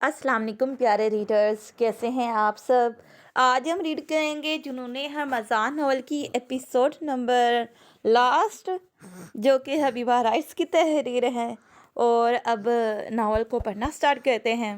अस्सलाम वालेकुम प्यारे रीडर्स, कैसे हैं आप सब। आज हम रीड करेंगे जुनून हरमज़ान नॉवल की एपिसोड नंबर लास्ट, जो कि हबीबा राइट्स की तहरीर है। और अब नावल को पढ़ना स्टार्ट करते हैं।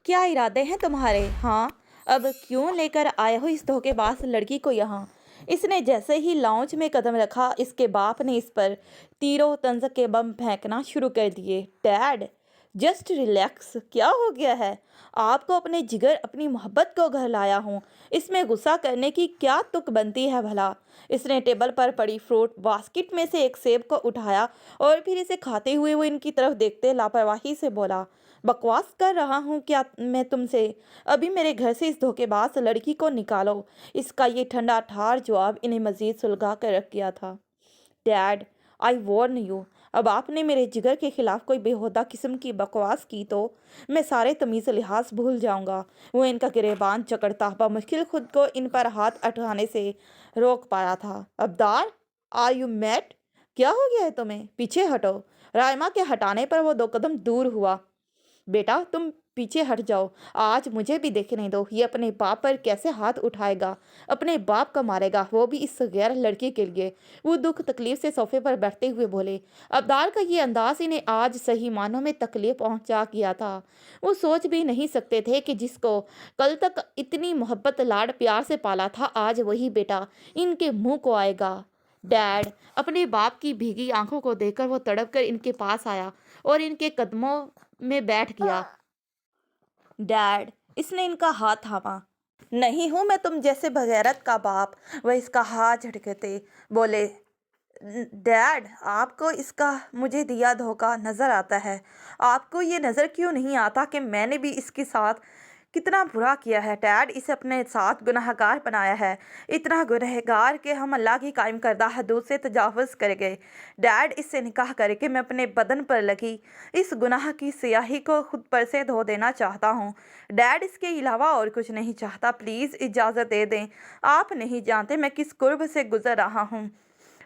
क्या इरादे हैं तुम्हारे? हाँ, अब क्यों लेकर आए हो इस धोखेबाज लड़की को यहाँ? इसने जैसे ही लाउंज में कदम रखा, इसके बाप ने इस पर तीरों तंज के बम फेंकना शुरू कर दिए। Dad, just relax. क्या हो गया है? आपको अपने जिगर, अपनी मोहब्बत को घर लाया हूँ, इसमें गुस्सा करने की क्या तुक बनती है भला? इसने टेबल पर पड़ी फ्रूट बास्केट में से एक सेब को उठाया और फिर इसे खाते हुए वो इनकी तरफ देखते लापरवाही से बोला, बकवास कर रहा हूँ क्या मैं तुमसे? अभी मेरे घर से इस धोखेबाज लड़की को निकालो। इसका ये ठंडा ठार जवाब इन्हें मजीद सुलगा कर रख गया था। डैड, आई वॉर्न यू, अब आपने मेरे जिगर के खिलाफ कोई बेहुदा किस्म की बकवास की तो मैं सारे तमीज़ लिहाज भूल जाऊंगा। वो इनका गिरेबान चकड़ता बमुश्किल खुद को इन पर हाथ उठाने से रोक पाया था। Abdar, are you mad? क्या हो गया है तुम्हें? पीछे हटो। रायमा के हटाने पर वो 2 कदम दूर हुआ। बेटा, तुम पीछे हट जाओ। आज मुझे भी देखने दो, ये अपने बाप पर कैसे हाथ उठाएगा, अपने बाप का मारेगा, वो भी इस गैर लड़के के लिए। वो दुख तकलीफ से सोफे पर बैठते हुए बोले। अब्दार का ये अंदाज इन्हें आज सही मानों में तकलीफ पहुंचा गया था। वो सोच भी नहीं सकते थे कि जिसको कल तक इतनी मोहब्बत लाड प्यार से पाला था, आज वही बेटा इनके मुंह को आएगा। डैड, अपने बाप की भीगी आंखों को देखकर वो तड़प कर इनके पास आया और इनके कदमों में बैठ गया। डैड, इसने इनका हाथ थामा। नहीं हूं मैं तुम जैसे बगैरत का बाप। वह इसका हाथ झटकते बोले। डैड, आपको इसका मुझे दिया धोखा नज़र आता है। आपको ये नज़र क्यों नहीं आता कि मैंने भी इसके साथ कितना बुरा किया है? डैड, इसे अपने साथ गुनहगार बनाया है, इतना गुनहगार कि हम अल्लाह की कायम करदा हदूद से तजावुज़ कर गए। डैड, इससे निकाह करके मैं अपने बदन पर लगी इस गुनाह की स्याही को खुद पर से धो देना चाहता हूँ। डैड, इसके अलावा और कुछ नहीं चाहता। प्लीज़ इजाज़त दे दें। आप नहीं जानते मैं किस कुर्ब से गुजर रहा हूँ।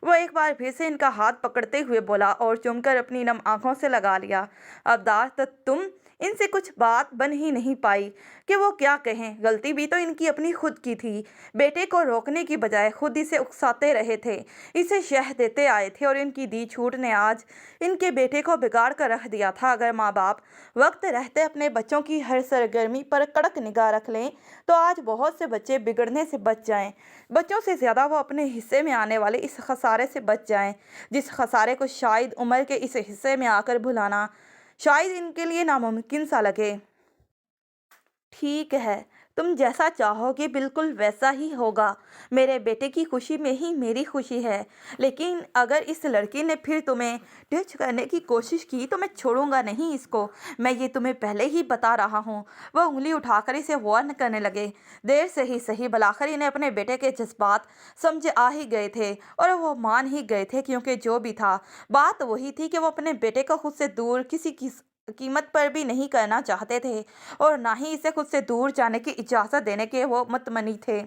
वो एक बार फिर से इनका हाथ पकड़ते हुए बोला और चुमकर अपनी नम आंखों से लगा लिया। अब्दार, तो तुम इनसे कुछ बात बन ही नहीं पाई कि वो क्या कहें। गलती भी तो इनकी अपनी खुद की थी। बेटे को रोकने की बजाय खुद इसे उकसाते रहे थे, इसे शह देते आए थे और इनकी दी छूट ने आज इनके बेटे को बिगाड़ कर रख दिया था। अगर माँ बाप वक्त रहते अपने बच्चों की हर सरगर्मी पर कड़क निगाह रख लें तो आज बहुत से बच्चे बिगड़ने से बच जाएं। बच्चों से ज़्यादा वो अपने हिस्से में आने वाले इस खसारे से बच जाएं, जिस खसारे को शायद उम्र के इस हिस्से में आकर भुलाना शायद इनके लिए नामुमकिन सा लगे। ठीक है, तुम जैसा चाहोगे बिल्कुल वैसा ही होगा। मेरे बेटे की खुशी में ही मेरी खुशी है। लेकिन अगर इस लड़की ने फिर तुम्हें टच करने की कोशिश की तो मैं छोड़ूंगा नहीं इसको। मैं ये तुम्हें पहले ही बता रहा हूँ। वह उंगली उठाकर इसे वार्न करने लगे। देर से ही सही, बलाखिर इन्हें अपने बेटे के जज्बात समझ आ ही गए थे और वो मान ही गए थे, क्योंकि जो भी था बात वही थी कि वो अपने बेटे को खुद से दूर किसी की कीमत पर भी नहीं करना चाहते थे और ना ही इसे खुद से दूर जाने की इजाज़त देने के वो मतमनी थे।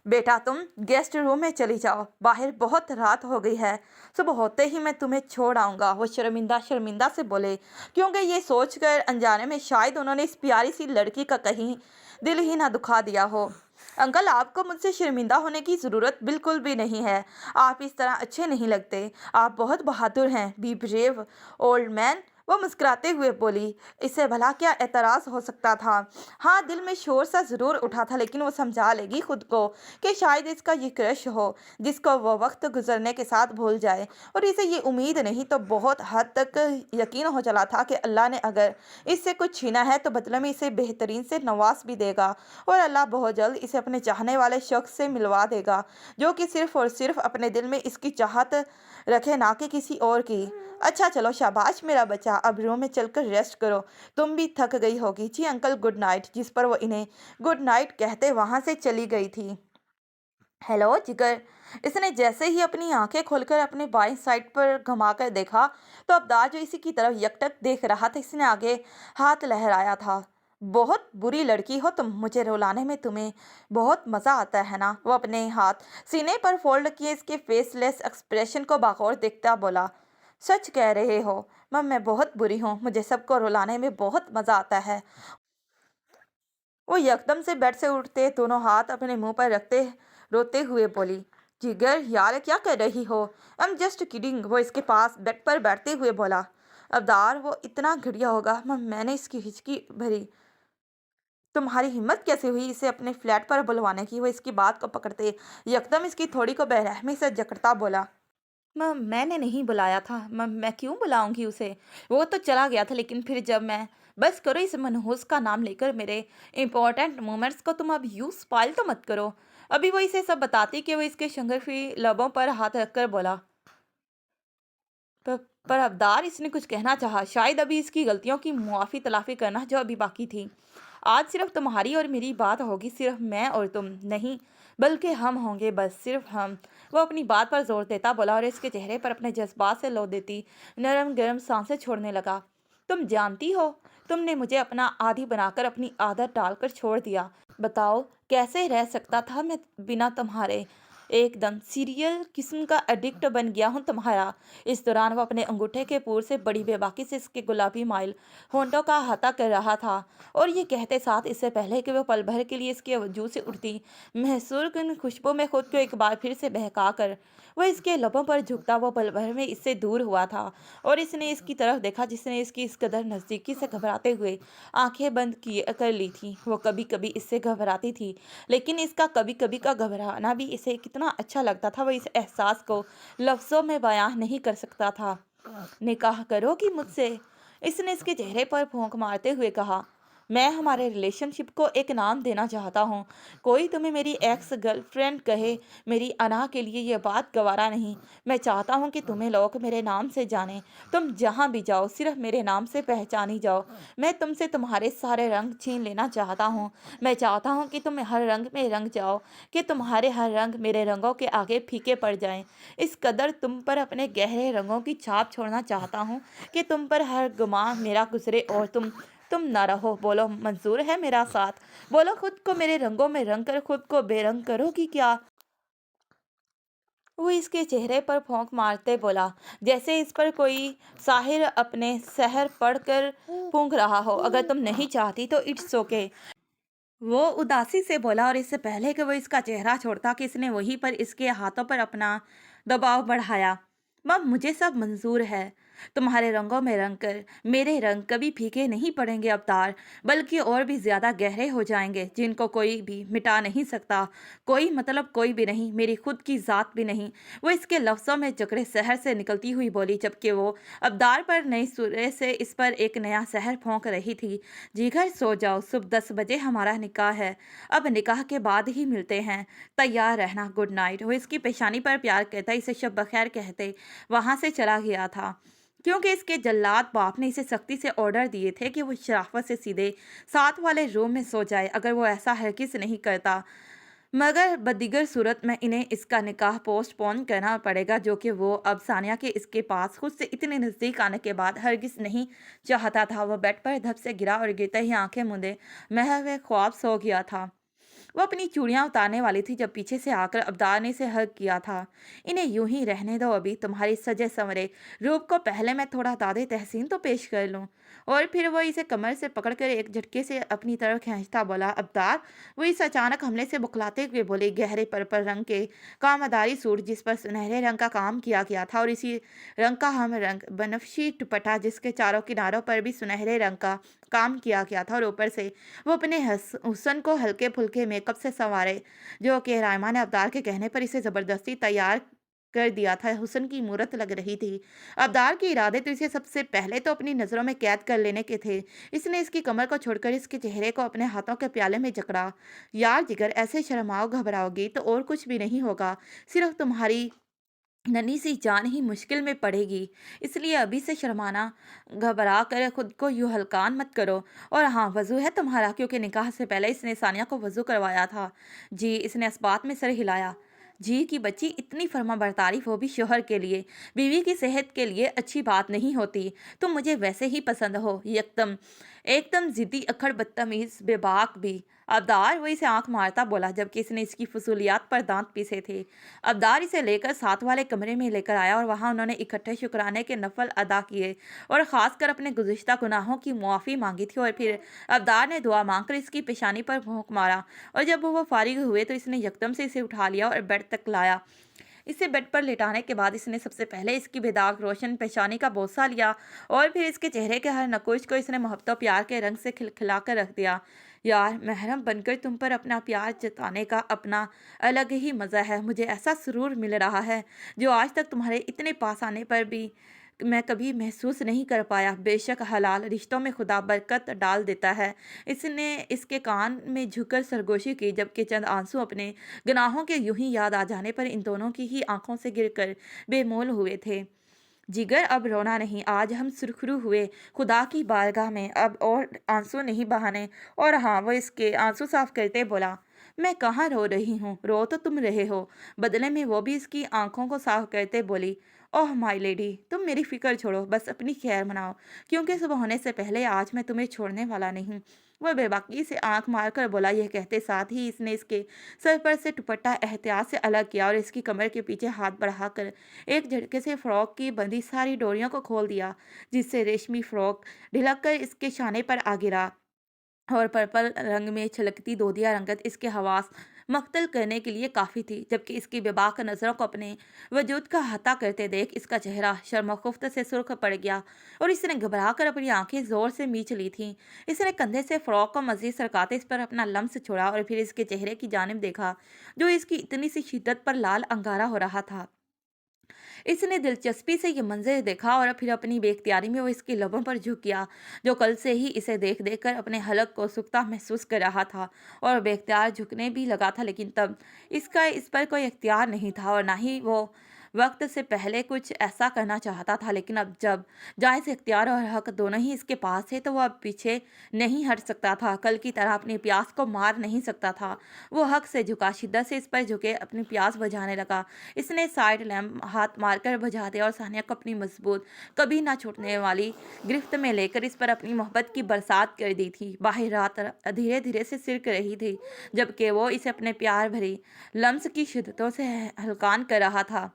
बेटा, तुम गेस्ट रूम में चली जाओ, बाहर बहुत रात हो गई है, सुबह होते ही मैं तुम्हें छोड़ आऊँगा। वो शर्मिंदा शर्मिंदा से बोले, क्योंकि ये सोचकर अनजाने में शायद उन्होंने इस प्यारी सी लड़की का कहीं दिल ही ना दुखा दिया हो। अंकल, आपको मुझसे शर्मिंदा होने की ज़रूरत बिल्कुल भी नहीं है। आप इस तरह अच्छे नहीं लगते। आप बहुत बहादुर हैं। बी ब्रेव ओल्ड मैन, वो मुस्कुराते हुए बोली। इससे भला क्या एतराज़ हो सकता था? हाँ, दिल में शोर सा ज़रूर उठा था, लेकिन वो समझा लेगी खुद को कि शायद इसका ये क्रश हो जिसको वो वक्त गुजरने के साथ भूल जाए। और इसे ये उम्मीद नहीं तो बहुत हद तक यकीन हो चला था कि अल्लाह ने अगर इससे कुछ छीना है तो बदले में इसे बेहतरीन से नवाज भी देगा और अल्लाह बहुत जल्द इसे अपने चाहने वाले शख्स से मिलवा देगा, जो कि सिर्फ और सिर्फ अपने दिल में इसकी चाहत रखे, ना कि किसी और की। अच्छा चलो, शाबाश मेरा बच्चा, अब रूम में चलकर रेस्ट करो, तुम भी थक गई होगी। जी अंकल, गुड नाइट। जिस पर वो इन्हें गुड नाइट कहते वहां से चली गई थी। हेलो जिगर, इसने जैसे ही अपनी आंखें खोलकर अपने बाएं साइड पर घुमाकर देखा तो अब्दार जो इसी की तरफ यकटक देख रहा था, इसने आगे हाथ लहराया था। बहुत बुरी लड़की हो तुम, मुझे रुलाने में तुम्हें बहुत मज़ा आता है ना? वो अपने हाथ सीने पर फोल्ड किए इसके फेसलेस एक्सप्रेशन को बगौर देखता बोला। सच कह रहे हो, مم میں بہت بری ہوں، مجھے سب کو رلانے میں بہت مزہ آتا ہے۔ وہ یکدم سے بیڈ سے اٹھتے دونوں ہاتھ اپنے منہ پر رکھتے روتے ہوئے بولی، جگر یار کیا کر رہی ہو؟ I'm just kidding۔ وہ اس کے پاس بیڈ پر بیٹھتے ہوئے بولا۔ ابدار وہ اتنا گھٹیا ہوگا؟ میں نے اس کی ہچکی بھری۔ تمہاری ہمت کیسے ہوئی اسے اپنے فلیٹ پر بلوانے کی؟ وہ اس کی بات کو پکڑتے یکدم اس کی تھوڑی کو بے رحمی سے جکڑتا بولا، میں نے نہیں بلایا تھا۔ میں کیوں بلاؤں گی اسے؟ وہ تو چلا گیا تھا، لیکن پھر جب میں… بس کرو اس منحوس کا نام لے کر میرے امپورٹنٹ مومنٹس کو تم اب یوں سپائل تو مت کرو۔ ابھی وہ اسے سب بتاتی کہ وہ اس کے شنگرفی لبوں پر ہاتھ رکھ کر بولا، پر ابدار اس نے کچھ کہنا چاہا، شاید ابھی اس کی غلطیوں کی معافی تلافی کرنا جو ابھی باقی تھی۔ آج صرف تمہاری اور میری بات ہوگی، صرف میں اور تم نہیں بلکہ ہم ہوں گے، بس صرف ہم۔ وہ اپنی بات پر زور دیتا بولا اور اس کے چہرے پر اپنے جذبات سے لو دیتی نرم گرم سانسیں چھوڑنے لگا۔ تم جانتی ہو تم نے مجھے اپنا عادی بنا کر اپنی عادت ڈال کر چھوڑ دیا۔ بتاؤ کیسے رہ سکتا تھا میں بنا تمہارے؟ ایک دم سیریل قسم کا ایڈکٹ بن گیا ہوں تمہارا۔ اس دوران وہ اپنے انگوٹھے کے پور سے بڑی بے باکی سے اس کے گلابی مائل ہونٹوں کا احاطہ کر رہا تھا، اور یہ کہتے ساتھ اس سے پہلے کہ وہ پل بھر کے لیے اس کے وجود سے اٹھتی محصور کن خوشبو میں خود کو ایک بار پھر سے بہکا کر وہ اس کے لبوں پر جھکتا، وہ پل بھر میں اس سے دور ہوا تھا، اور اس نے اس کی طرف دیکھا جس نے اس کی اس قدر نزدیکی سے گھبراتے ہوئے آنکھیں بند کر لی تھی۔ وہ کبھی کبھی اس سے گھبراتی تھی، لیکن اس کا کبھی کبھی کا گھبرانا بھی اسے کتنا اچھا لگتا تھا، وہ اس احساس کو لفظوں میں بیان نہیں کر سکتا تھا۔ نکاح کرو گی مجھ سے؟ اس نے اس کے چہرے پر پھونک مارتے ہوئے کہا۔ میں ہمارے ریلیشن شپ کو ایک نام دینا چاہتا ہوں۔ کوئی تمہیں میری ایکس گرل فرینڈ کہے، میری انا کے لیے یہ بات گوارا نہیں۔ میں چاہتا ہوں کہ تمہیں لوگ میرے نام سے جانیں، تم جہاں بھی جاؤ صرف میرے نام سے پہچانی جاؤ۔ میں تم سے تمہارے سارے رنگ چھین لینا چاہتا ہوں۔ میں چاہتا ہوں کہ تم ہر رنگ میں رنگ جاؤ، کہ تمہارے ہر رنگ میرے رنگوں کے آگے پھیکے پڑ جائیں۔ اس قدر تم پر اپنے گہرے رنگوں کی چھاپ چھوڑنا چاہتا ہوں کہ تم پر ہر گماں میرا گزرے اور تم نہ رہو۔ بولو منظور ہے میرا ساتھ؟ بولو خود کو میرے رنگوں میں رنگ کر خود کو بے رنگ کرو گی کیا؟ وہ اس کے چہرے پر پھونک مارتے بولا، جیسے اس پر کوئی ساحر اپنے سحر پڑھ کر پھونک رہا ہو۔ اگر تم نہیں چاہتی تو اٹس اوکے۔ وہ اداسی سے بولا، اور اس سے پہلے کہ وہ اس کا چہرہ چھوڑتا کہ اس نے وہیں پر اس کے ہاتھوں پر اپنا دباؤ بڑھایا، مجھے سب منظور ہے۔ تمہارے رنگوں میں رنگ کر میرے رنگ کبھی پھیکے نہیں پڑیں گے ابتار، بلکہ اور بھی زیادہ گہرے ہو جائیں گے، جن کو کوئی بھی مٹا نہیں سکتا، کوئی مطلب کوئی بھی نہیں، میری خود کی ذات بھی نہیں۔ وہ اس کے لفظوں میں جکڑے سحر سے نکلتی ہوئی بولی، جبکہ وہ ابدار پر نئی سرے سے اس پر ایک نیا سحر پھونک رہی تھی۔ جگر سو جاؤ، صبح 10 بجے ہمارا نکاح ہے، اب نکاح کے بعد ہی ملتے ہیں، تیار رہنا، گڈ نائٹ۔ وہ اس کی پیشانی پر پیار کرتا اسے شب بخیر کہتے وہاں سے چلا گیا تھا، کیونکہ اس کے جلاد باپ نے اسے سختی سے آرڈر دیے تھے کہ وہ شرافت سے سیدھے ساتھ والے روم میں سو جائے۔ اگر وہ ایسا ہرگز نہیں کرتا، مگر بدیگر صورت میں انہیں اس کا نکاح پوسٹ پون کرنا پڑے گا، جو کہ وہ اب ثانیہ کے اس کے پاس خود سے اتنے نزدیک آنے کے بعد ہرگز نہیں چاہتا تھا۔ وہ بیڈ پر دھپ سے گرا اور گرتے ہی آنکھیں موندے محو خواب سو گیا تھا۔ وہ اپنی چوڑیاں اتارنے والی تھی جب پیچھے سے آ کر ابدار نے اسے ہگ کیا تھا۔ انہیں یوں ہی رہنے دو، ابھی تمہاری سجے سنورے روپ کو پہلے میں تھوڑا داد تحسین تو پیش کر لوں۔ اور پھر وہ اسے کمر سے پکڑ کر ایک جھٹکے سے اپنی طرف کھینچتا بولا، ابدار۔ وہ اس اچانک حملے سے بخلاتے ہوئے بولے، گہرے پرپل رنگ کے کامداری سوٹ جس پر سنہرے رنگ کا کام کیا گیا تھا، اور اسی رنگ کا ہم رنگ بنفشی دوپٹہ جس کے چاروں کناروں پر بھی سنہرے رنگ کا کام کیا گیا تھا، اور اوپر سے وہ اپنے حسن کو ہلکے پھلکے میک اپ سے سنوارے، جو کہ رائما نے ابدار کے کہنے پر اسے زبردستی تیار کر دیا تھا، حسن کی مورت لگ رہی تھی۔ ابدار کے ارادے تو اسے سب سے پہلے تو اپنی نظروں میں قید کر لینے کے تھے۔ اس نے اس کی کمر کو چھوڑ کر اس کے چہرے کو اپنے ہاتھوں کے پیالے میں جکڑا۔ یار جگر، ایسے شرماؤ گھبراؤ گی تو اور کچھ بھی نہیں ہوگا، صرف تمہاری ننھی سی جان ہی مشکل میں پڑے گی، اس لیے ابھی سے شرمانا گھبرا کر خود کو یوں ہلکان مت کرو۔ اور ہاں، وضو ہے تمہارا؟ کیونکہ نکاح سے پہلے اس نے ثانیہ کو وضو کروایا تھا۔ جی، اس نے اسبات میں سر ہلایا۔ جی کی بچی، اتنی فرما برداری وہ بھی شوہر کے لیے، بیوی کی صحت کے لیے اچھی بات نہیں ہوتی۔ تم مجھے ویسے ہی پسند ہو۔ یکدم ایک دم ضدی اکھڑ بدتمیز بے باک بھی ابدار وہ اسے آنکھ مارتا بولا، جبکہ اس نے اس کی فضولیات پر دانت پیسے تھے۔ ابدار اسے لے کر ساتھ والے کمرے میں لے کر آیا اور وہاں انہوں نے اکٹھے شکرانے کے نفل ادا کیے اور خاص کر اپنے گزشتہ گناہوں کی معافی مانگی تھی، اور پھر ابدار نے دعا مانگ کر اس کی پیشانی پر بھونک مارا، اور جب وہ فارغ ہوئے تو اس نے یکدم سے اسے اٹھا لیا اور بیڈ تک لایا۔ اسے بیڈ پر لٹانے کے بعد اس نے سب سے پہلے اس کی بے داغ روشن پیشانی کا بوسہ لیا، اور پھر اس کے چہرے کے ہر نقوش کو اس نے محبت و پیار کے رنگ سے کھلکھلا کر رکھ دیا۔ یار، محرم بن کر تم پر اپنا پیار جتانے کا اپنا الگ ہی مزہ ہے۔ مجھے ایسا سرور مل رہا ہے جو آج تک تمہارے اتنے پاس آنے پر بھی میں کبھی محسوس نہیں کر پایا۔ بے شک حلال رشتوں میں خدا برکت ڈال دیتا ہے۔ اس نے اس کے کان میں جھک کر سرگوشی کی، جبکہ چند آنسو اپنے گناہوں کے یوں ہی یاد آ جانے پر ان دونوں کی ہی آنکھوں سے گر کر بے مول ہوئے تھے۔ جگر، اب رونا نہیں، آج ہم سرخرو ہوئے خدا کی بارگاہ میں، اب اور آنسو نہیں بہانے۔ اور ہاں، وہ اس کے آنسو صاف کرتے بولا، میں کہاں رو رہی ہوں، رو تو تم رہے ہو۔ بدلے میں وہ بھی اس کی آنکھوں کو صاف کرتے بولی، اوہ مائی لیڈی، تم میری فکر چھوڑو، بس اپنی خیر مناؤ، کیونکہ صبح ہونے سے پہلے آج میں تمہیں چھوڑنے والا نہیں۔ وہ بے باکی سے آنکھ مار کر بولا۔ یہ کہتے ساتھ ہی اس نے اس کے سر پر سے دوپٹہ احتیاط سے الگ کیا اور اس کی کمر کے پیچھے ہاتھ بڑھا کر ایک جھٹکے سے فراک کی بندھی ساری ڈوریوں کو کھول دیا، جس سے ریشمی فراک ڈھلک کر اس کے شانے پر آ گرا، اور پرپل رنگ میں چھلکتی دودیا رنگت اس کے حواس مختل کرنے کے لیے کافی تھی۔ جبکہ اس کی بے باک نظروں کو اپنے وجود کا احاطہ کرتے دیکھ اس کا چہرہ شرم و خفت سے سرخ پڑ گیا، اور اس نے گھبرا کر اپنی آنکھیں زور سے میچ لی تھیں۔ اس نے کندھے سے فراک کو مزید سرکاتے اس پر اپنا لمس چھوڑا اور پھر اس کے چہرے کی جانب دیکھا، جو اس کی اتنی سی شدت پر لال انگارہ ہو رہا تھا۔ اس نے دلچسپی سے یہ منظر دیکھا اور پھر اپنی بے اختیاری میں وہ اس کے لبوں پر جھک گیا، جو کل سے ہی اسے دیکھ دیکھ کر اپنے حلق کو سوکھتا محسوس کر رہا تھا، اور بے اختیار جھکنے بھی لگا تھا، لیکن تب اس کا اس پر کوئی اختیار نہیں تھا، اور نہ ہی وہ وقت سے پہلے کچھ ایسا کرنا چاہتا تھا۔ لیکن اب جب جائز اختیار اور حق دونوں ہی اس کے پاس تھے تو وہ اب پیچھے نہیں ہٹ سکتا تھا، کل کی طرح اپنی پیاس کو مار نہیں سکتا تھا۔ وہ حق سے جھکا، شدت سے اس پر جھکے اپنی پیاس بجھانے لگا۔ اس نے سائڈ لیمپ ہاتھ مار کر بجھا دیا اور ثانیہ کو اپنی مضبوط، کبھی نہ چھوٹنے والی گرفت میں لے کر اس پر اپنی محبت کی برسات کر دی تھی۔ باہر رات دھیرے دھیرے سے سرک رہی تھی، جبکہ وہ اسے اپنے پیار بھری لمس کی شدتوں سے ہلکان کر رہا تھا۔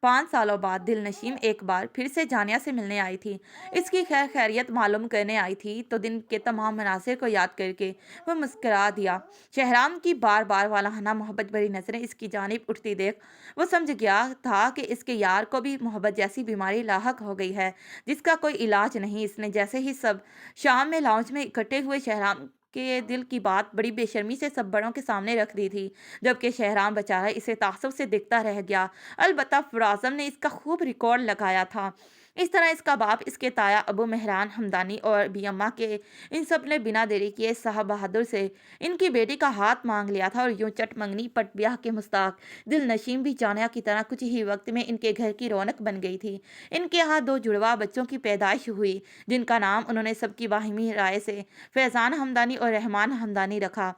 5 سالوں بعد دل نشین ایک بار پھر سے جانیہ سے ملنے آئی تھی، اس کی خیر خیریت معلوم کرنے آئی تھی، تو دن کے تمام مناظر کو یاد کر کے وہ مسکرا دیا۔ شہرام کی بار بار والہانہ محبت بھری نظریں اس کی جانب اٹھتی دیکھ وہ سمجھ گیا تھا کہ اس کے یار کو بھی محبت جیسی بیماری لاحق ہو گئی ہے، جس کا کوئی علاج نہیں۔ اس نے جیسے ہی سب شام میں لاؤنج میں اکٹھے ہوئے شہرام کے دل کی بات بڑی بے شرمی سے سب بڑوں کے سامنے رکھ دی تھی، جبکہ شہرام بیچارہ اسے تعصب سے دیکھتا رہ گیا۔ البتہ فرازم نے اس کا خوب ریکارڈ لگایا تھا۔ اس طرح اس کا باپ، اس کے تایا ابو مہران حمدانی اور بھی اماں کے ان سب نے بنا دیری کیے صاحب بہادر سے ان کی بیٹی کا ہاتھ مانگ لیا تھا، اور یوں چٹ منگنی پٹ بیاہ کے مستاق دل نشین بھی جانیہ کی طرح کچھ ہی وقت میں ان کے گھر کی رونق بن گئی تھی۔ ان کے ہاں 2 جڑواں بچوں کی پیدائش ہوئی، جن کا نام انہوں نے سب کی باہمی رائے سے فیضان حمدانی اور رحمان حمدانی رکھا۔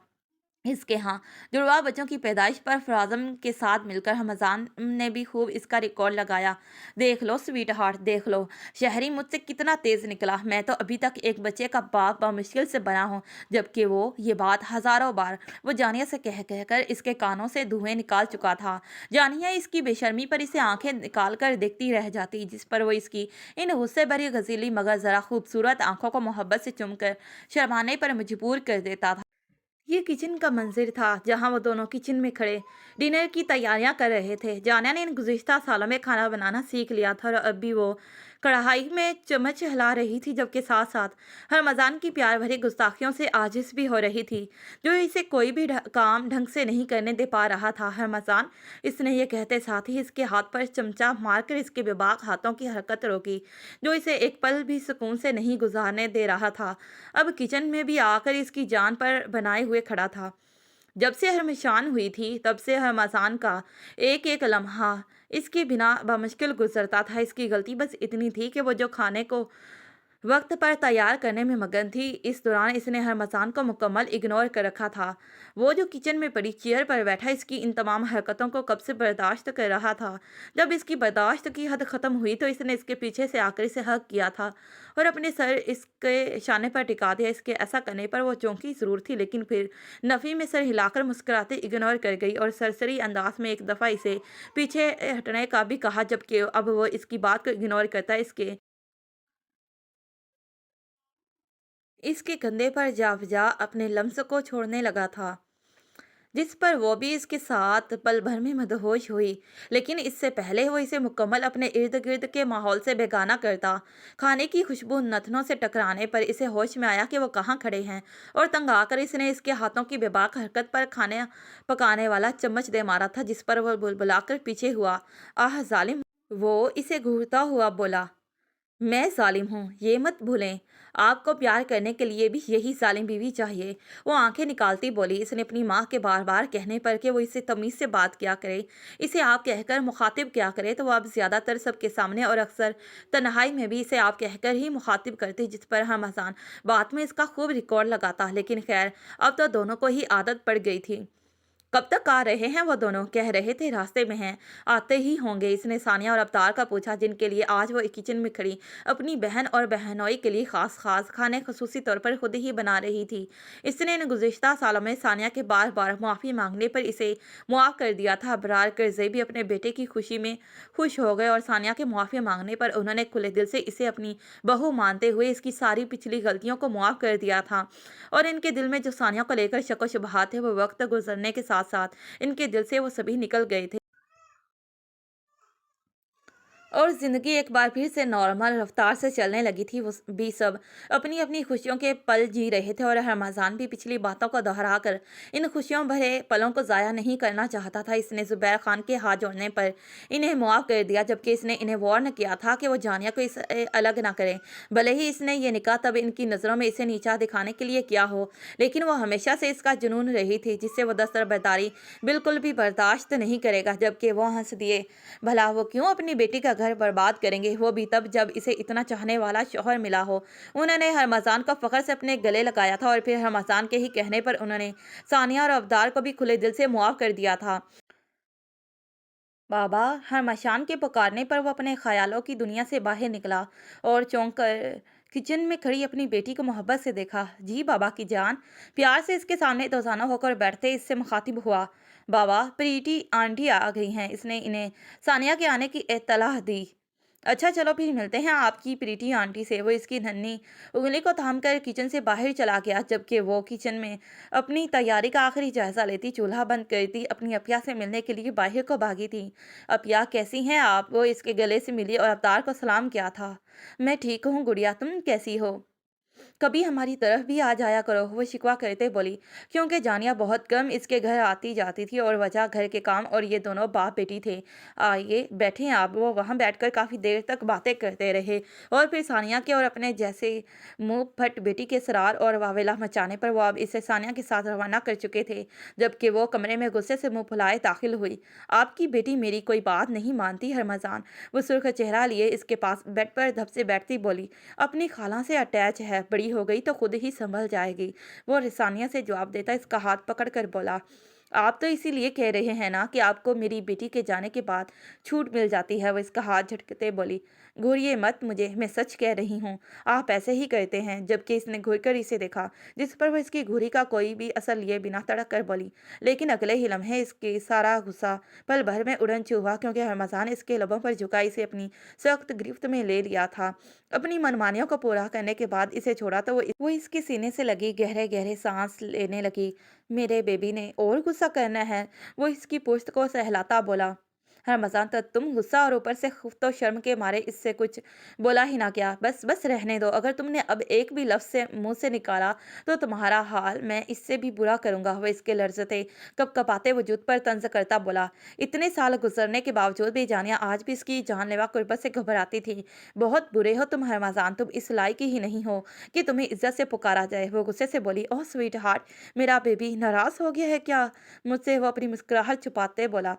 اس کے ہاں جڑواں بچوں کی پیدائش پر فرازم کے ساتھ مل کر حمزان نے بھی خوب اس کا ریکارڈ لگایا۔ دیکھ لو سویٹ ہارٹ، دیکھ لو شہری مجھ سے کتنا تیز نکلا، میں تو ابھی تک ایک بچے کا باپ بمشکل سے بنا ہوں، جبکہ وہ یہ بات ہزاروں بار وہ جانیہ سے کہہ کر اس کے کانوں سے دھوئیں نکال چکا تھا۔ جانیہ اس کی بے شرمی پر اسے آنکھیں نکال کر دیکھتی رہ جاتی، جس پر وہ اس کی ان غصے بھری غزیلی مگر ذرا خوبصورت آنکھوں کو محبت سے چوم کر شرمانے پر مجبور کر دیتا تھا۔ یہ کچن کا منظر تھا، جہاں وہ دونوں کچن میں کھڑے ڈنر کی تیاریاں کر رہے تھے۔ جانیہ نے ان گزشتہ سالوں میں کھانا بنانا سیکھ لیا تھا، اور اب بھی وہ کڑھائی میں چمچ ہلا رہی تھی، جبکہ ساتھ ساتھ رمضان کی پیار بھری گستاخیوں سے عاجز بھی ہو رہی تھی، جو اسے کوئی بھی کام ڈھنگ سے نہیں کرنے دے پا رہا تھا۔ رمضان، اس نے یہ کہتے ساتھ ہی اس کے ہاتھ پر چمچہ مار کر اس کے بے باک ہاتھوں کی حرکت روکی، جو اسے ایک پل بھی سکون سے نہیں گزارنے دے رہا تھا۔ اب کچن میں بھی آ کر اس کی جان پر بنائے ہوئے کھڑا تھا۔ جب سے ہرمشان ہوئی تھی تب سے رمضان کا ایک ایک لمحہ اس کے بنا بمشکل گزرتا تھا۔ اس کی غلطی بس اتنی تھی کہ وہ جو کھانے کو वक्त पर तैयार करने में मगन थी। इस दौरान इसने हरमजान को मुकम्मल इग्नोर कर रखा था। वो जो किचन में पड़ी चेयर पर बैठा इसकी इन तमाम हरकतों को कब से बर्दाश्त कर रहा था। जब इसकी बर्दाश्त की हद ख़त्म हुई तो इसने इसके पीछे से आकर इसे हक किया था और अपने सर इसके शाने पर टिका दिया। इसके ऐसा करने पर वो चौंकी ज़रूर थी, लेकिन फिर नफ़ी में सर हिलाकर मुस्कुराते इग्नोर कर गई और सरसरी अंदाज में एक दफ़ा इसे पीछे हटने का भी कहा, जबकि अब वो इसकी बात को इग्नोर करता इसके इसके कंधे पर जा बजा अपने लम्स को छोड़ने लगा था, जिस पर वो भी इसके साथ पल भर में मदहोश हुई। लेकिन इससे पहले वो इसे मुकम्मल अपने इर्द गिर्द के माहौल से बेगाना करता। खाने की खुशबू नथनों से टकराने पर इसे होश में आया कि वो कहाँ खड़े हैं, और तंग आकर इसने इसके हाथों की बेबाक हरकत पर खाने पकाने वाला चम्मच दे मारा था, जिस पर वो बुलबुलाकर पीछे हुआ। आह जालिम! वो इसे घूरता हुआ बोला। मैं ज़ालिम हूँ, ये मत भूलें। आपको प्यार करने के लिए भी यही ज़ालिम बीवी चाहिए। वो आंखें निकालती बोली। इसने अपनी माँ के बार-बार कहने पर कि वो इससे तमीज़ से बात किया करे, इसे आप कहकर मुखातिब किया करे, तो वो अब ज़्यादातर सबके सामने और अक्सर तन्हाई में भी इसे आप कहकर ही मुखातिब करती, जिस पर हमेशा बात में इसका खूब रिकॉर्ड लगाता। लेकिन खैर, अब तो दोनों को ही आदत पड़ गई थी। कब तक आ रहे हैं वो दोनों? कह रहे थे रास्ते में हैं, आते ही होंगे। इसने सानिया और अवतार का पूछा, जिनके लिए आज वो किचन में खड़ी अपनी बहन और बहनोई के लिए खास खास खाने खसूसी तौर पर खुद ही बना रही थी। इसने इन गुज़िश्ता सालों में सानिया के बार बार माफ़ी मांगने पर इसे मुआफ़ कर दिया था। अबरार करज़ई भी अपने बेटे की खुशी में खुश हो गए और सानिया के मुआफ़ी मांगने पर उन्होंने खुले दिल से इसे अपनी बहू मानते हुए इसकी सारी पिछली गलतियों को मुआफ़ कर दिया था। और इनके दिल में जो सानिया को लेकर शक व शुबहात थे, वो वक्त गुजरने के साथ साथ इनके दिल से वो सभी निकल गए थे। और ज़िंदगी एक बार फिर से नॉर्मल रफ्तार से चलने लगी थी। वो भी सब अपनी अपनी खुशियों के पल जी रहे थे और रमज़ान भी पिछली बातों को दोहरा कर इन खुशियों भरे पलों को ज़ाया नहीं करना चाहता था। इसने ज़ुबैर खान के हाथ जोड़ने पर इन्हें मुआफ़ कर दिया, जबकि इसने इन्हें वार्न किया था कि वो जानिया को इससे अलग ना करें। भले ही इसने ये निकाह तब इनकी नज़रों में इसे नीचा दिखाने के लिए किया हो, लेकिन वो हमेशा से इसका जुनून रही थी, जिससे वो दस्तरबरदारी बिल्कुल भी बर्दाश्त नहीं करेगा। जबकि वो हंस दिए। भला वो क्यों अपनी बेटी का घर बर्बाद करेंगे, वो भी तब जब इसे इतना चाहने वाला शौहर मिला हो। उन्होंने हरमजान को फ़ख्र से अपने गले लगाया था और फिर हरमजान के ही कहने पर उन्होंने सानिया और अवतार को भी खुले दिल से मुआफ़ कर दिया था। बाबा, हरमशान के पुकारने पर वो अपने ख्यालों की दुनिया से बाहर निकला और चौंक कर किचन में खड़ी अपनी बेटी को मोहब्बत से देखा। जी बाबा की जान। प्यार से इसके सामने दोजाना होकर बैठते इससे मुखातिब हुआ। बाबा, प्रीति आंटी आ गई हैं। इसने इन्हें सानिया के आने की इत्तला दी। अच्छा चलो फिर मिलते हैं आपकी प्रीति आंटी से। वो इसकी नन्ही उंगली को थामकर किचन से बाहर चला गया, जबकि वो किचन में अपनी तैयारी का आखिरी जायजा लेती चूल्हा बंद करती अपनी अपिया से मिलने के लिए बाहर को भागी थी। अपिया, कैसी हैं आप? वो इसके गले से मिली और अवतार को सलाम किया था। मैं ठीक हूँ गुड़िया, तुम कैसी हो? कभी हमारी तरफ भी आ जाया करो, वो शिकवा करते बोली, क्योंकि जानिया बहुत कम इसके घर आती जाती थी और वजह घर के काम और ये दोनों बाप बेटी थे। आइए बैठे हैं आप। वो वहाँ बैठकर काफ़ी देर तक बातें करते रहे और फिर सानिया के और अपने जैसे मुंह फट बेटी के सरार और वावेला मचाने पर वो अब इसे सानिया के साथ रवाना कर चुके थे, जबकि वो कमरे में गुस्से से मुंह फुलाए दाखिल हुई। आपकी बेटी मेरी कोई बात नहीं मानती हरमजान, वो सुर्ख चेहरा लिए इसके पास बेड पर धप से बैठती बोली। अपनी खाला से अटैच है, बड़ी हो गई तो खुद ही संभल जाएगी। वो रिसानिया से जवाब देता इसका हाथ पकड़ कर बोला, आप तो इसीलिए कह रहे हैं ना कि आपको मेरी बेटी के जाने के बाद छूट मिल जाती है। वो इसका हाथ झटकते बोली, घूरिए मत मुझे, मैं सच कह रही हूँ। आप ऐसे ही कहते हैं। जबकि इसने घूर कर इसे देखा, जिस पर वो इसकी घूरी का कोई भी असर लिए बिना तड़क कर बोली। लेकिन अगले ही लम्हे इसके सारा गुस्सा पल भर में उड़न हुआ, क्योंकि हरमजान इसके लबों पर झुका इसे अपनी सख्त गिरफ्त में ले लिया था। अपनी मनमानियों को पूरा करने के बाद इसे छोड़ा तो वो इसके सीने से लगी गहरे गहरे सांस लेने लगी। मेरे बेबी ने और गुस्सा करना है, वो इसकी पुश्त को सहलाता बोला। हरमजान, तो तुम गुस्सा और ऊपर से खुफ तो शर्म के मारे इससे कुछ बोला ही ना क्या? बस बस रहने दो। अगर तुमने अब एक भी लफ्ज़ से मुंह से निकाला तो तुम्हारा हाल मैं इससे भी बुरा करूंगा। वह इसके लर्जते कपकपाते वजूद पर तंज करता बोला। इतने साल गुजरने के बावजूद भी जानिया आज भी इसकी जानलेवा कुर्बत से घबराती थी। बहुत बुरे हो तुम हरमजान, तुम इस लायक ही नहीं हो कि तुम्हें इज्जत से पुकारा जाए। वो गुस्से से बोली, ओह स्वीट हार्ट, मेरा बेबी नाराज़ हो गया है क्या मुझसे? वो अपनी मुस्कुराहट छुपाते बोला।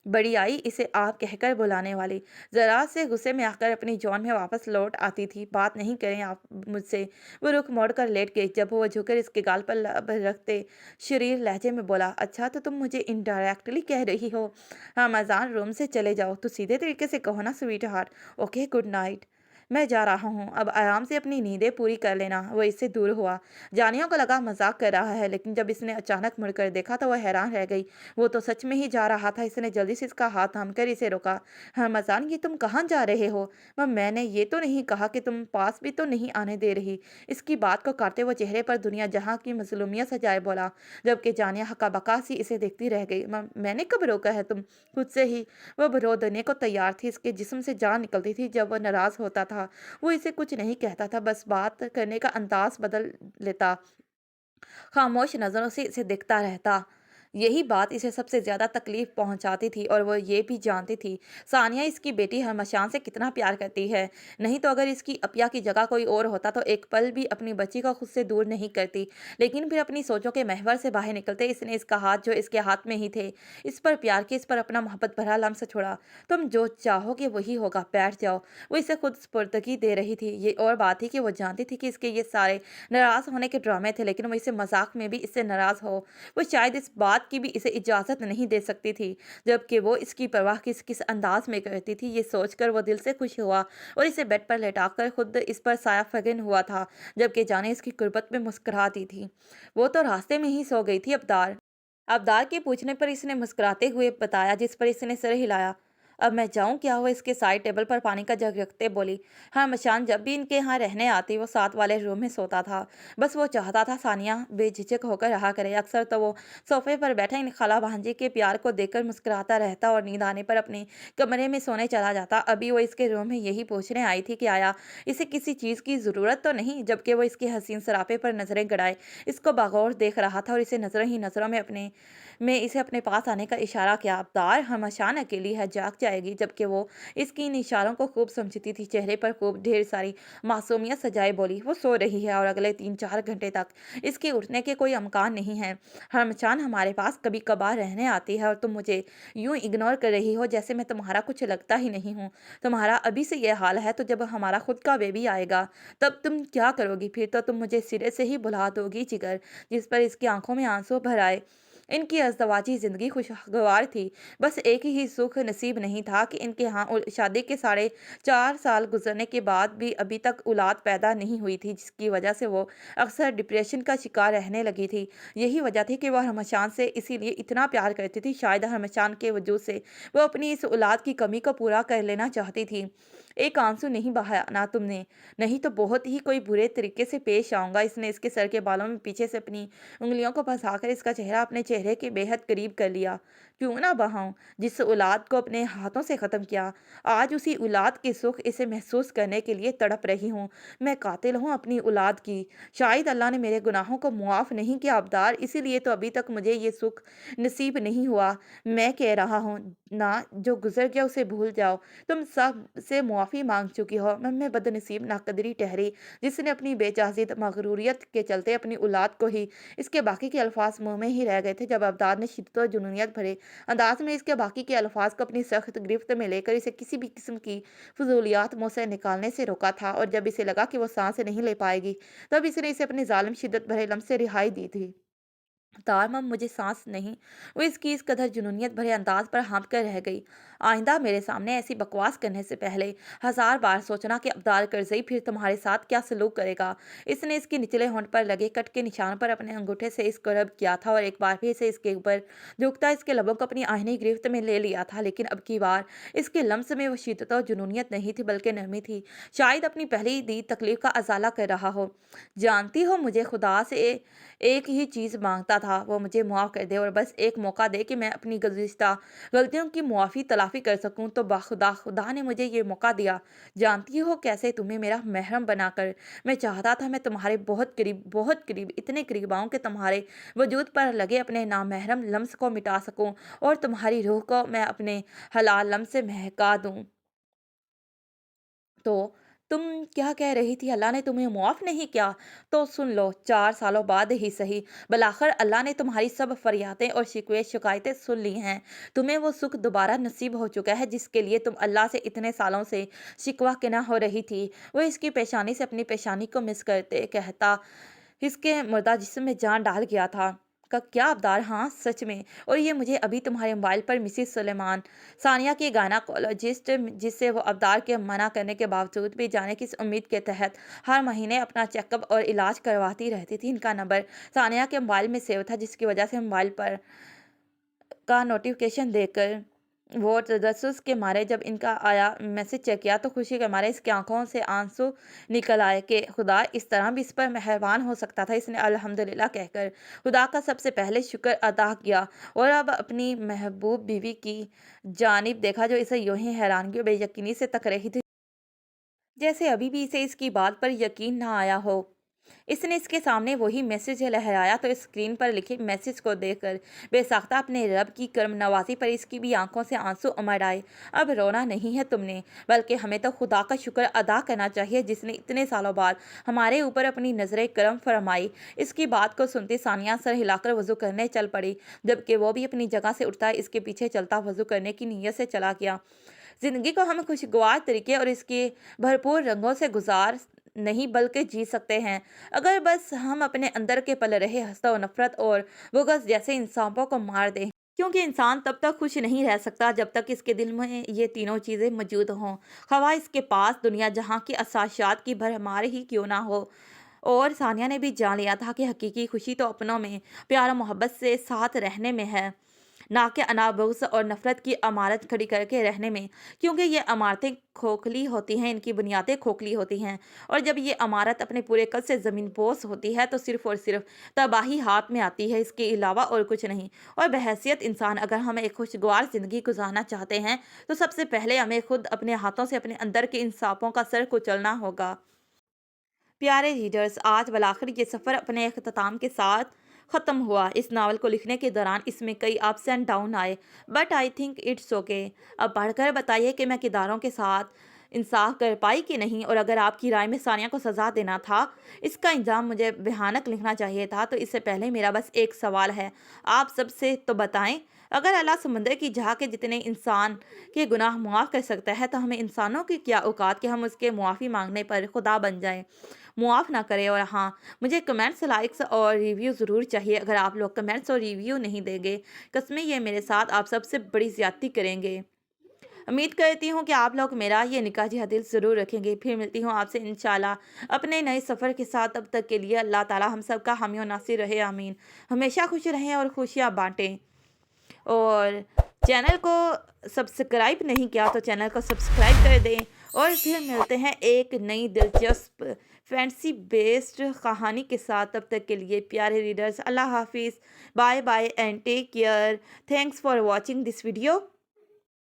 बड़ी आई इसे आप कहकर बुलाने वाली, ज़रा से गुस्से में आकर अपनी जॉन में वापस लौट आती थी। बात नहीं करें आप मुझसे। वो रुख मोड़कर लेट गई। जब वो झुककर इसके गाल पर लब रखते शरीर लहजे में बोला, अच्छा तो तुम मुझे इनडायरेक्टली कह रही हो। हाँ मजान, रूम से चले जाओ। तो सीधे तरीके से कहो ना sweet heart. Okay good night. मैं जा रहा हूँ, अब आराम से अपनी नींदें पूरी कर लेना। वो इससे दूर हुआ। जानिया को लगा मजाक कर रहा है, लेकिन जब इसने अचानक मुड़कर देखा तो वह हैरान रह गई। वो तो सच में ही जा रहा था। इसने जल्दी से इसका हाथ थामकर इसे रोका। हाँ मजान, ये तुम कहाँ जा रहे हो? मैंने ये तो नहीं कहा कि तुम पास भी तो नहीं आने दे रही। इसकी बात को काटते हुए चेहरे पर दुनिया जहाँ की मजलूमियत सजाए बोला, जबकि जानिया हक्का बका सी इसे देखती रह गई। मैंने कब रोका है? तुम खुद से ही। वह रो देने को तैयार थी। इसके जिस्म से जान निकलती थी जब वह नाराज होता था। वो इसे कुछ नहीं कहता था, बस बात करने का अंदाज बदल लेता। खामोश नज़रों से इसे देखता रहता। यही बात इसे सबसे ज़्यादा तकलीफ़ पहुंचाती थी, और वो ये भी जानती थी सानिया इसकी बेटी हरमशान से कितना प्यार करती है। नहीं तो अगर इसकी अपिया की जगह कोई और होता तो एक पल भी अपनी बच्ची को खुद से दूर नहीं करती। लेकिन फिर अपनी सोचों के महवर से बाहर निकलते इसने इसका हाथ, जो इसके हाथ में ही थे, इस पर प्यार के, इस पर अपना मोहब्बत भरा लम्स छोड़ा। तुम जो चाहोगे वही होगा, बैठ जाओ। वो इसे खुद स्पुर्दगी दे रही थी। ये और बात थी कि वो जानती थी कि इसके ये सारे नाराज़ होने के ड्रामे थे, लेकिन वो इसे मजाक में भी इससे नाराज़ हो, वो शायद इस बात की भी इसे इजाज़त नहीं दे सकती थी, जबकि वो इसकी परवाह किस किस अंदाज में करती थी। ये सोचकर वो दिल से खुश हुआ और इसे बेड पर लेटाकर खुद इस पर साया फगिन हुआ था, जबकि जाने इसकी कुर्बत में मुस्कुराती थी। वो तो रास्ते में ही सो गई थी। अबदार अबदार के पूछने पर इसने मुस्कुराते हुए बताया, जिस पर इसने सिर हिलाया। अब मैं जाऊं क्या? हुआ इसके साइड टेबल पर पानी का जग रखते बोली। हाँ मशान जब भी इनके यहाँ रहने आती वो साथ वाले रूम में सोता था। बस वो चाहता था सानिया बेझिझक होकर रहा करे। अक्सर तो वो सोफे पर बैठा इन खाला भांजी के प्यार को देखकर मुस्कुराता रहता और नींद आने पर अपने कमरे में सोने चला जाता। अभी वो इसके रूम में यही पूछने आई थी कि आया इसे किसी चीज़ की ज़रूरत तो नहीं, जबकि वो इसके हसीन सरापे पर नज़रें गड़ाए इसको बागौर देख रहा था, और इसे नज़रों ही नज़रों में इसे अपने पास आने का इशारा किया। अबदार हमेशान अकेली है, जाग जाएगी। जबकि वो इसकी इन इशारों को खूब समझती थी। चेहरे पर खूब ढेर सारी मासूमियत सजाए बोली, वो सो रही है और अगले 3-4 घंटे तक इसके उठने के कोई अमकान नहीं है। हमेशान हमारे पास कभी कभार रहने आती है और तुम मुझे यूं इग्नोर कर रही हो जैसे मैं तुम्हारा कुछ लगता ही नहीं हूँ। तुम्हारा अभी से यह हाल है तो जब हमारा खुद का बेबी आएगा तब तुम क्या करोगी? फिर तो तुम मुझे सिरे से ही भुला दोगी जिगर। जिस पर इसकी आंखों में आंसू भर आए। इनकी अज़दवाजी ज़िंदगी खुशगवार थी। बस एक ही सुख नसीब नहीं था कि इनके यहाँ शादी के 4.5 साल गुजरने के बाद भी अभी तक औलाद पैदा नहीं हुई थी, जिसकी वजह से वो अक्सर डिप्रेशन का शिकार रहने लगी थी। यही वजह थी कि वह हरमशान से इसीलिए इतना प्यार करती थी। शायद हरमशान के वजूद से वो अपनी इस औलाद की कमी को पूरा कर लेना चाहती थी। एक आंसू नहीं बहाना तुमने, नहीं तो बहुत ही कोई बुरे तरीके से पेश आऊंगा। इसने इसके सर के बालों में पीछे से अपनी उंगलियों को फंसाकर इसका चेहरा अपने चेहरे के बेहद करीब कर लिया। क्यों ना बहाऊं? जिस औलाद को अपने हाथों से ख़त्म किया, आज उसी औलाद के सुख इसे महसूस करने के लिए तड़प रही हूँ। मैं कातिल हूँ अपनी औलाद की। शायद अल्लाह ने मेरे गुनाहों को मुआफ़ नहीं किया अबदार, इसीलिए तो अभी तक मुझे ये सुख नसीब नहीं हुआ। मैं कह रहा हूँ ना, जो गुजर गया उसे भूल जाओ। तुम सब से मुआफ़ी मांग चुकी हो। मैं बदनसीब नाकदरी ठहरी, जिसने अपनी बेजाजिद मगरूरियत के चलते अपनी औलाद को ही। इसके बाकी के अल्फाज मुंह में ही रह गए थे जब अबदार ने शिद्दत और जुनूनियत भरे अंदाज में इसके बाकी के अल्फाज को अपनी सख्त गिरफ्त में लेकर इसे किसी भी किस्म की फजूलियात मुंह से निकालने से रोका था। और जब इसे लगा कि वो सांस नहीं ले पाएगी, तब इसने इसे अपनी जालिम शिद्दत भरे लम्स से रिहाई दी थी। तारमम मुझे सांस नहीं। वो इसकी इस कदर जुनूनियत भरे अंदाज पर हाँफ कर रह गई। आइंदा मेरे सामने ऐसी बकवास करने से पहले 1000 बार सोचना कि अब्दाल करजई फिर तुम्हारे साथ क्या सलूक करेगा। इसने इसके निचले होंठ पर लगे कट के निशान पर अपने अंगूठे से इसको रब किया था और एक बार फिर से इसके ऊपर झुकता इसके लबों को अपनी आहिनी गिरफ्त में ले लिया था। लेकिन अब की बार इसके लम्स में वो शिद्दत और जुनूनियत नहीं थी, बल्कि नरमी थी। शायद अपनी पहली दी तकलीफ का अजाला कर रहा हो। जानती हो, मुझे खुदा से एक ही चीज़ मांगता था, वो मुझे मुआफ़ कर दे और बस एक मौका दे कि मैं अपनी गुज़िश्ता गलतियों की मुआफ़ी तलाफ़ी कर सकूं। तो बाखुदा खुदा ने मुझे ये मौका दिया। जानती हो कैसे? तुम्हें मेरा महरम बनाकर। मैं चाहता था मैं तुम्हारे बहुत करीब, इतने करीब आऊँ कि तुम्हारे वजूद पर लगे अपने नामहरम लम्स को मिटा सकूं और तुम्हारी रूह को मैं अपने हलाल लम्स से महका दूं। तो तुम क्या कह रही थी अल्लाह ने तुम्हें मुआफ़ नहीं किया? तो सुन लो 4 सालों बाद ही सही, बिलाखिर अल्लाह ने तुम्हारी सब फ़रियादें और शिकवे शिकायतें सुन ली हैं। तुम्हें वो सुख दोबारा नसीब हो चुका है जिसके लिए तुम अल्लाह से इतने सालों से शिकवा किना हो रही थी। वो इसकी पेशानी से अपनी पेशानी को मिस करते कहता, इसके मुर्दा जिस्म में जान डाल गया था। का क्या अवतार, हाँ सच में। और ये मुझे अभी तुम्हारे मोबाइल पर मिसिस सुलेमान, सानिया की गायनाकोलॉजिस्ट, जिससे वो अवतार के मना करने के बावजूद भी जाने किस उम्मीद के तहत हर महीने अपना चेकअप और इलाज करवाती रहती थी, इनका नंबर सानिया के मोबाइल में सेव था, जिसकी वजह से मोबाइल पर का नोटिफिकेशन देखकर वो तजस्सुस के मारे जब इनका आया मैसेज चेक किया तो खुशी के मारे इसकी आंखों से आंसू निकल आए कि खुदा इस तरह भी इस पर मेहरबान हो सकता था। इसने अल्हम्दुलिल्लाह कहकर खुदा का सबसे पहले शुक्र अदा किया और अब अपनी महबूब बीवी की जानिब देखा जो इसे यूं ही हैरानगी और बेयकीनी से तक रही थी, जैसे अभी भी इसे इसकी बात पर यकीन ना आया हो। इसने इसके सामने वही मैसेज लहराया तो स्क्रीन पर लिखे मैसेज को देखकर बेसाख्ता अपने रब की कर्म नवाजी पर इसकी भी आंखों से आंसू उमड़ आए। अब रोना नहीं है तुमने, बल्कि हमें तो खुदा का शुक्र अदा करना चाहिए जिसने इतने सालों बाद हमारे ऊपर अपनी नजरें करम फरमाई। इसकी बात को सुनते सानिया सर हिलाकर वजू करने चल पड़ी, जबकि वो भी अपनी जगह से उठता इसके पीछे चलता वजू करने की नीयत से चला गया। जिंदगी को हम खुशगवार तरीके और इसके भरपूर रंगों से गुजार नहीं बल्कि जी सकते हैं, अगर बस हम अपने अंदर के पल रहे हसद और नफरत और बुग़्ज़ जैसे इंसानों को मार दें। क्योंकि इंसान तब तक खुश नहीं रह सकता जब तक इसके दिल में ये तीनों चीज़ें मौजूद हों, ख़वाह इसके पास दुनिया जहाँ की असाशात की भरमार ही क्यों ना हो। और सानिया ने भी जान लिया था कि हकीकी खुशी तो अपनों में प्यार और मोहब्बत से साथ रहने में है, ना कि अनाबुग़्ज़ और नफ़रत की इमारत खड़ी करके रहने में, क्योंकि ये इमारतें खोखली होती हैं, इनकी बुनियादें खोखली होती हैं, और जब ये इमारत अपने पूरे कद से ज़मीन बोस होती है तो सिर्फ़ और सिर्फ तबाही हाथ में आती है, इसके अलावा और कुछ नहीं। और बहैसियत इंसान अगर हम एक खुशगवार ज़िंदगी गुजारना चाहते हैं तो सबसे पहले हमें खुद अपने हाथों से अपने अंदर के इंसाफों का सर कुचलना होगा। प्यारे रीडर्स, आज बिलाखिर ये सफ़र अपने अख्ताम के साथ ख़त्म हुआ। इस नावल को लिखने के दौरान इसमें कई अप्स एंड डाउन आए, but I think it's okay. अब पढ़कर बताइए कि मैं किरदारों के साथ इंसाफ कर पाई कि नहीं, और अगर आपकी राय में सानिया को सज़ा देना था, इसका इंजाम मुझे भयानक लिखना चाहिए था। तो इससे पहले मेरा बस एक सवाल है आप सबसे, तो बताएं, अगर अल्लाह समुंदर की जहाँ के जितने इंसान के गुनाह मुआफ़ कर सकता है तो हमें इंसानों की क्या औकात कि हम उसके मुआफ़ी मांगने पर खुदा बन जाएं, मुआफ़ ना करें। और हाँ, मुझे कमेंट्स, लाइक्स और रिव्यू ज़रूर चाहिए। अगर आप लोग कमेंट्स और रिव्यू नहीं देंगे, कसमें ये मेरे साथ आप सबसे बड़ी ज़्यादती करेंगे। उम्मीद करती हूँ कि आप लोग मेरा ये निकाह दिल ज़रूर रखेंगे। फिर मिलती हूँ आपसे इंशाल्लाह अपने नए सफ़र के साथ। तब तक के लिए अल्लाह ताला हम सब का हामी और नासिर रहे, आमीन। हमेशा खुश रहें और खुशियाँ बाँटें। और चैनल को सब्सक्राइब नहीं किया तो चैनल को सब्सक्राइब कर दें। और फिर मिलते हैं एक नई दिलचस्प फैंसी बेस्ड कहानी के साथ। तब तक के लिए प्यारे रीडर्स, अल्लाह हाफिज़, bye bye and take care. Thanks for watching this video.